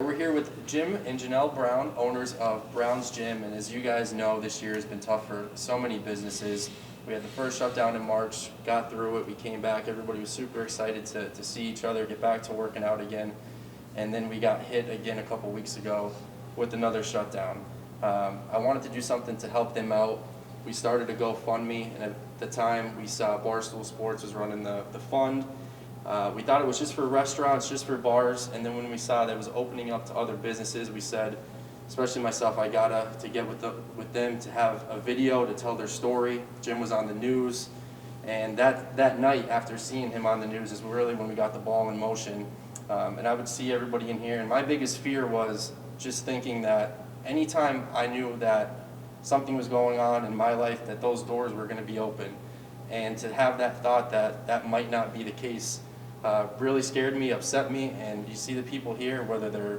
We're here with Jim and Janel Brown, owners of Brown's Gym, and as you guys know, this year has been tough for so many businesses. We had the first shutdown in March, got through it, we came back, everybody was super excited to see each other, get back to working out again, and then we got hit again a couple weeks ago with another shutdown. I wanted to do something to help them out. We started a GoFundMe, and at the time we saw Barstool Sports was running the fund. We thought it was just for restaurants, just for bars, and then when we saw that it was opening up to other businesses, we said, especially myself, I gotta to get with them to have a video to tell their story. Jim was on the news, and that night after seeing him on the news is really when we got the ball in motion. And I would see everybody in here, and my biggest fear was just thinking that anytime I knew that something was going on in my life, that those doors were going to be open, and to have that thought that that might not be the case really scared me, upset me. And you see the people here, whether they're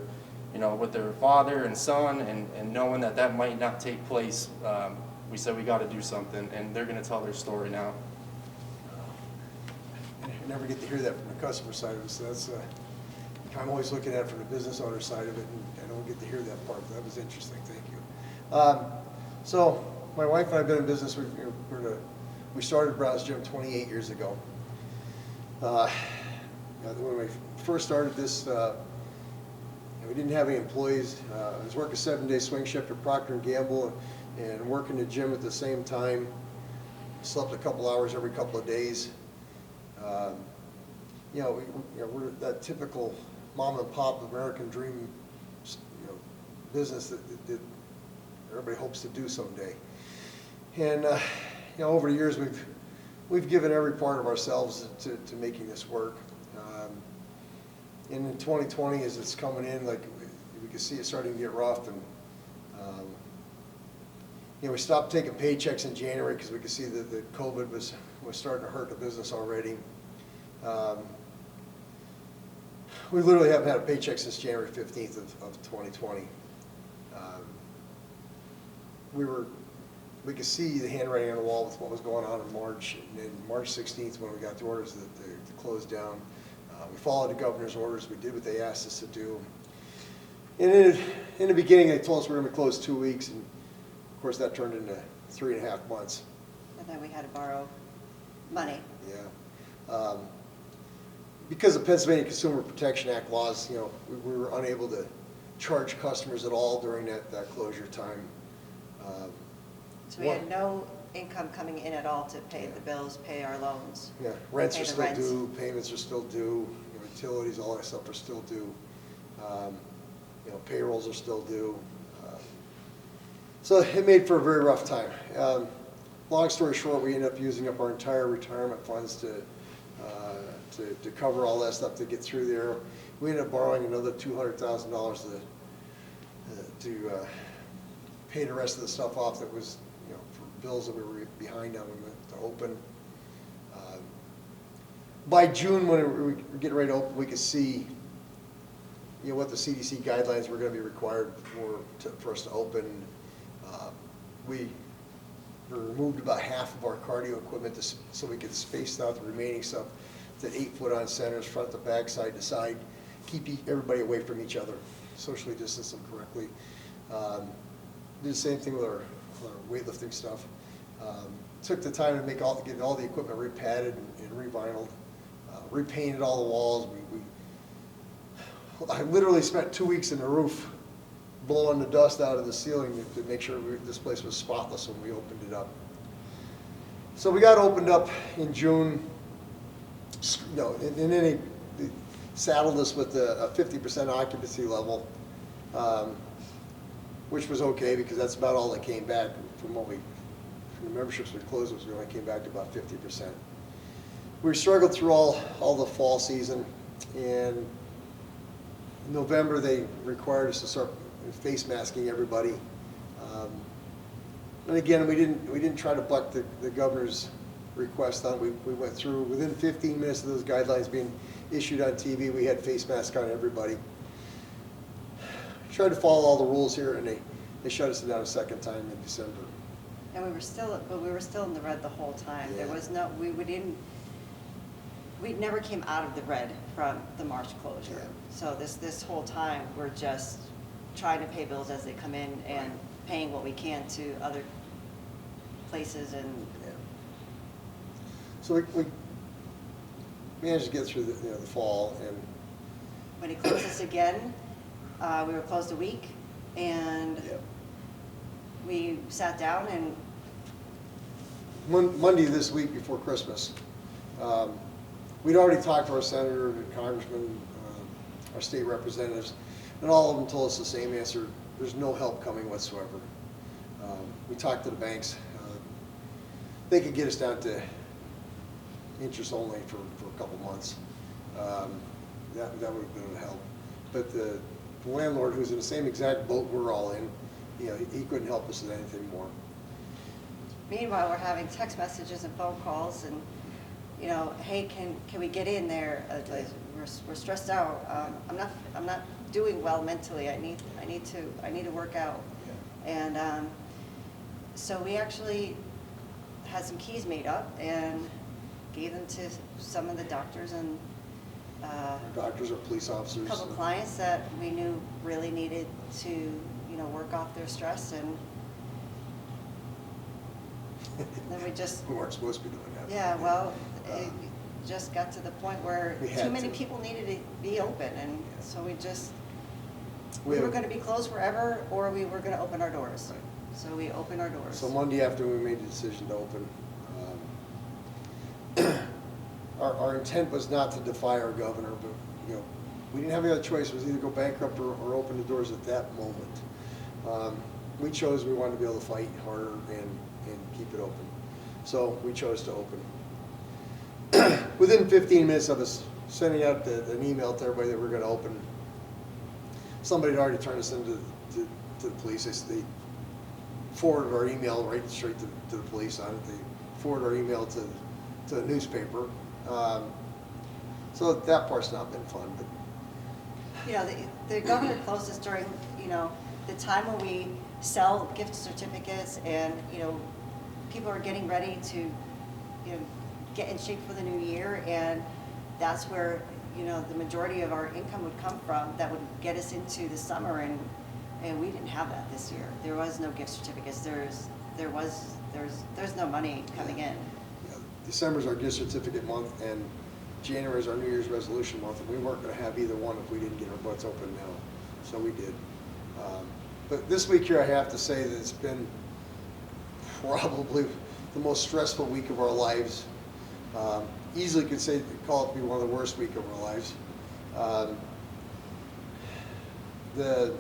with their father and son, and knowing that that might not take place, we said we got to do something, and they're going to tell their story now. You never get to hear that from the customer side of it, so that's I'm always looking at it from the business owner side of it, and I don't get to hear that part. That was interesting. Thank you. So my wife and I have been in business. We started Brown's Gym 28 years ago. When we first started this, we didn't have any employees. I was working a 7-day swing shift at Procter & Gamble and working the gym at the same time. Slept a couple hours every couple of days. We're that typical mom and pop American dream, business that everybody hopes to do someday. And over the years we've given every part of ourselves to making this work. And in 2020, as it's coming in, like we can see it starting to get rough, and we stopped taking paychecks in January because we could see that the COVID was starting to hurt the business already. We literally haven't had a paycheck since January 15th of 2020. We could see the handwriting on the wall with what was going on in March, and then March 16th when we got the orders to close down. We followed the governor's orders. We did what they asked us to do. And in the beginning, they told us we were going to close 2 weeks, and of course that turned into 3.5 months. And then we had to borrow money. Yeah. Because of Pennsylvania Consumer Protection Act laws, we were unable to charge customers at all during that closure time. So we had no income coming in at all to pay the bills, pay our loans. Yeah, rents are still due, payments are still due, utilities, all that stuff are still due. Payrolls are still due. So it made for a very rough time. Long story short, we ended up using up our entire retirement funds to cover all that stuff to get through there. We ended up borrowing another $200,000 to pay the rest of the stuff off that was for bills that we were behind on when we went to open. By June, when we were getting ready to open, we could see what the CDC guidelines were going to be required for us to open. We removed about half of our cardio equipment so we could space out the remaining stuff to 8 foot on centers, front to back, side to side, keep everybody away from each other, socially distance them correctly. Did the same thing with our weightlifting stuff. Took the time to get all the equipment repadded and revinyled, repainted all the walls. I literally spent 2 weeks in the roof blowing the dust out of the ceiling to make sure this place was spotless when we opened it up. So we got opened up in June, and then they saddled us with a 50% occupancy level, which was okay because that's about all that came back from the memberships we closed. We only came back to about 50%. We struggled through all the fall season, and in November they required us to start face masking everybody. And again, we didn't try to buck the governor's request on. We went through within 15 minutes of those guidelines being issued on TV. We had face masks on everybody. Tried to follow all the rules here, and they shut us down a second time in December. And we were still in the red the whole time. Yeah. There was no, we didn't, we never came out of the red from the March closure. Yeah. So this whole time, we're just trying to pay bills as they come in and paying what we can to other places and. Yeah. So we managed to get through the fall, and When he closed us again, we were closed a week, and yeah. we sat down and Monday this week before Christmas, we'd already talked to our senator, congressman, our state representatives, and all of them told us the same answer: there's no help coming whatsoever. We talked to the banks; they could get us down to interest only for a couple months. That would have been a help. But the landlord, who's in the same exact boat we're all in, he couldn't help us with anything more. meanwhile, we're having text messages and phone calls and, hey, can we get in there? We're stressed out. I'm not doing well mentally. I need to work out. Yeah. And so we actually had some keys made up and gave them to some of the doctors and Doctors or police officers. a couple clients that we knew really needed to, work off their stress, and then we just. We weren't supposed to be doing that. Yeah, well, it just got to the point where We had too many to. people needed to be open, and Yeah. so we We were have- gonna be closed forever, or we were gonna open our doors. Right. So we opened our doors. So Monday afternoon, we made the decision to open. Our intent was not to defy our governor, but, we didn't have any other choice. It was either go bankrupt or open the doors at that moment. We chose, we wanted to be able to fight harder and keep it open. So we chose to open. Within 15 minutes of us sending out an email to everybody that we were going to open, somebody had already turned us into to the police. They forwarded our email straight to the police on it. They forwarded our email to the newspaper. So that part's not been fun, but The governor closed us during, the time when we sell gift certificates and, people are getting ready to, get in shape for the new year, and that's where, the majority of our income would come from. That would get us into the summer, and we didn't have that this year. There was no gift certificates. There's no money coming in. December's our gift certificate month, and January is our New Year's resolution month, and we weren't going to have either one if we didn't get our butts open now. So we did. But this week here, I have to say that it's been probably the most stressful week of our lives. Easily could call it to be one of the worst week of our lives. The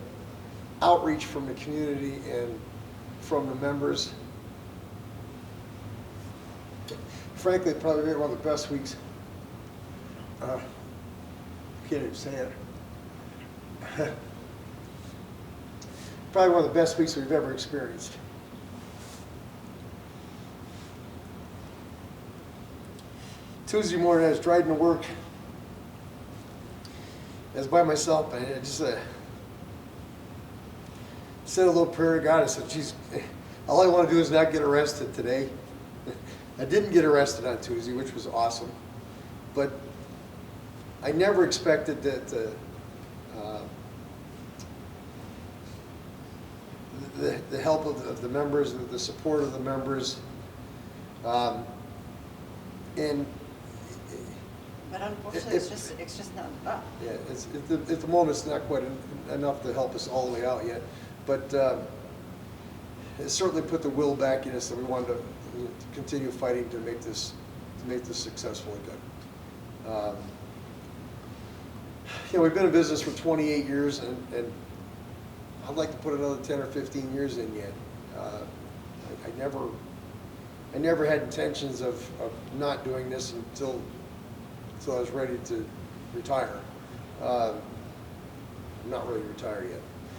outreach from the community and from the members, frankly, probably been one of the best weeks. Can't even say it. Probably one of the best weeks we've ever experienced. Tuesday morning, I was driving to work. I was by myself, and I just said a little prayer to God. I said, "Geez, all I want to do is not get arrested today." I didn't get arrested on Tuesday, which was awesome, but I never expected that the help of the members, the support of the members, and But unfortunately, it's just not enough. yeah, at the moment it's not quite enough to help us all the way out yet, but it certainly put the will back in us that we wanted to continue fighting to make this successful again. We've been in business for 28 years, and I'd like to put another 10 or 15 years in yet. I never had intentions of not doing this until I was ready to retire. I'm not ready to retire yet.